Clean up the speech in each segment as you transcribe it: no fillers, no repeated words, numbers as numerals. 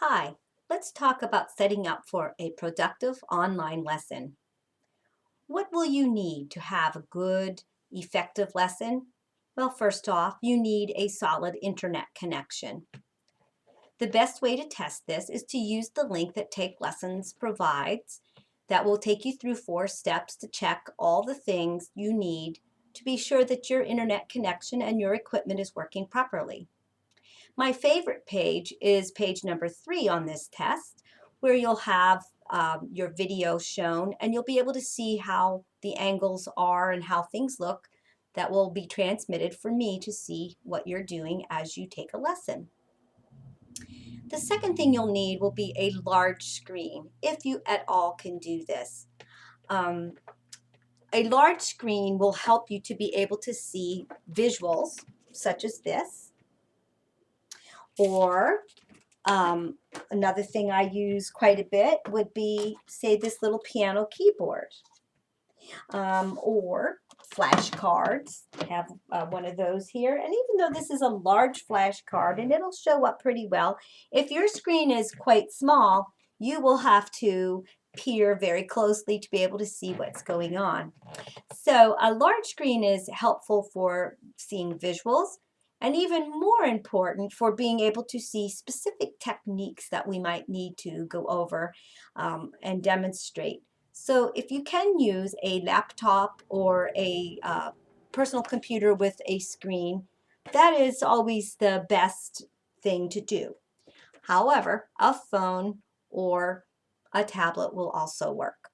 Hi, let's talk about setting up for a productive online lesson. What will you need to have a good, effective lesson? Well, first off, you need a solid internet connection. The best way to test this is to use the link that Take Lessons provides that will take you through 4 steps to check all the things you need to be sure that your internet connection and your equipment is working properly. My favorite page is page number 3 on this test, where you'll have your video shown and you'll be able to see how the angles are and how things look that will be transmitted for me to see what you're doing as you take a lesson. The second thing you'll need will be a large screen, if you at all can do this. Um, a large screen will help you to be able to see visuals such as this, or another thing I use quite a bit would be, say, this little piano keyboard, or flashcards. I have one of those here. And even though this is a large flashcard and it'll show up pretty well, if your screen is quite small, you will have to peer very closely to be able to see what's going on. So a large screen is helpful for seeing visuals, and even more important for being able to see specific techniques that we might need to go over and demonstrate. So if you can use a laptop or a personal computer with a screen, that is always the best thing to do. However, a phone or a tablet will also work.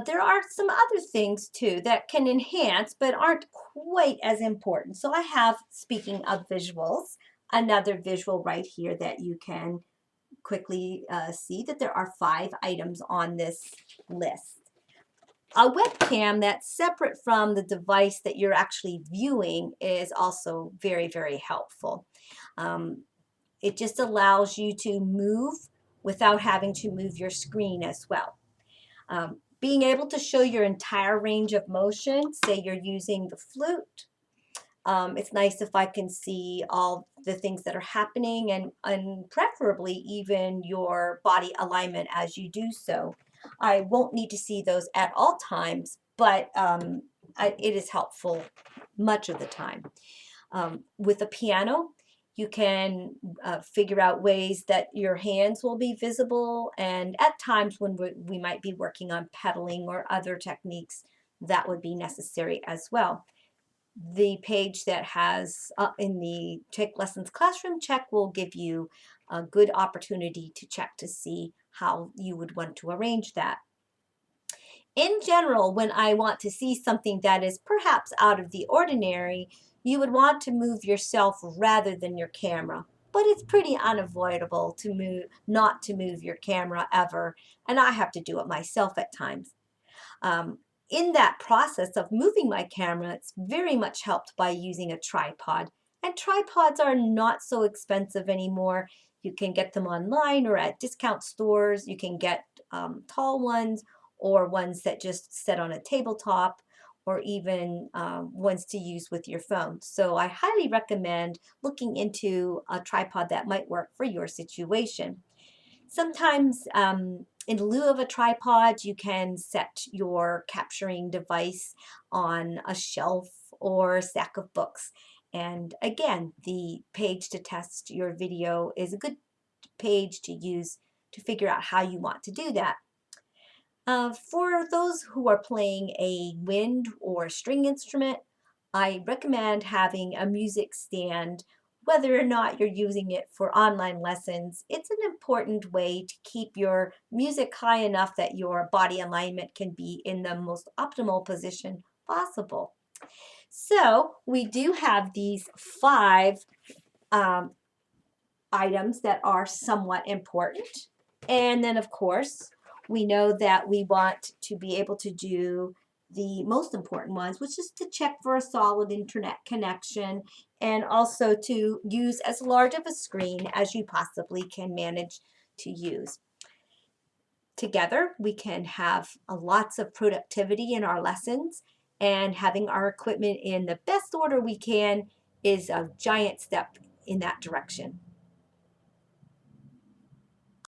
There are some other things too that can enhance but aren't quite as important. So I have, speaking of visuals, another visual right here that you can quickly see that there are 5 items on this list. A webcam that's separate from the device that you're actually viewing is also very, very helpful. Um, it just allows you to move without having to move your screen as well. Being able to show your entire range of motion, say you're using the flute, it's nice if I can see all the things that are happening and preferably even your body alignment as you do so. I won't need to see those at all times, but it is helpful much of the time. With a piano, you can figure out ways that your hands will be visible, and at times when we might be working on pedaling or other techniques, that would be necessary as well. The page that has in the Take Lessons Classroom Check will give you a good opportunity to check to see how you would want to arrange that. In general, when I want to see something that is perhaps out of the ordinary, you would want to move yourself rather than your camera. But it's pretty unavoidable to move, not to move your camera ever, and I have to do it myself at times. Um, in that process of moving my camera, it's very much helped by using a tripod. And tripods are not so expensive anymore. You can get them online or at discount stores. You can get tall ones or ones that just sit on a tabletop, or even ones to use with your phone. So I highly recommend looking into a tripod that might work for your situation. Sometimes in lieu of a tripod, you can set your capturing device on a shelf or a stack of books. And again, the page to test your video is a good page to use to figure out how you want to do that. For those who are playing a wind or string instrument, I recommend having a music stand. Whether or not you're using it for online lessons, it's an important way to keep your music high enough that your body alignment can be in the most optimal position possible. So we do have these 5 um, items that are somewhat important. And then, of course, we know that we want to be able to do the most important ones, which is to check for a solid internet connection and also to use as large of a screen as you possibly can manage to use. Together, we can have lots of productivity in our lessons, and having our equipment in the best order we can is a giant step in that direction.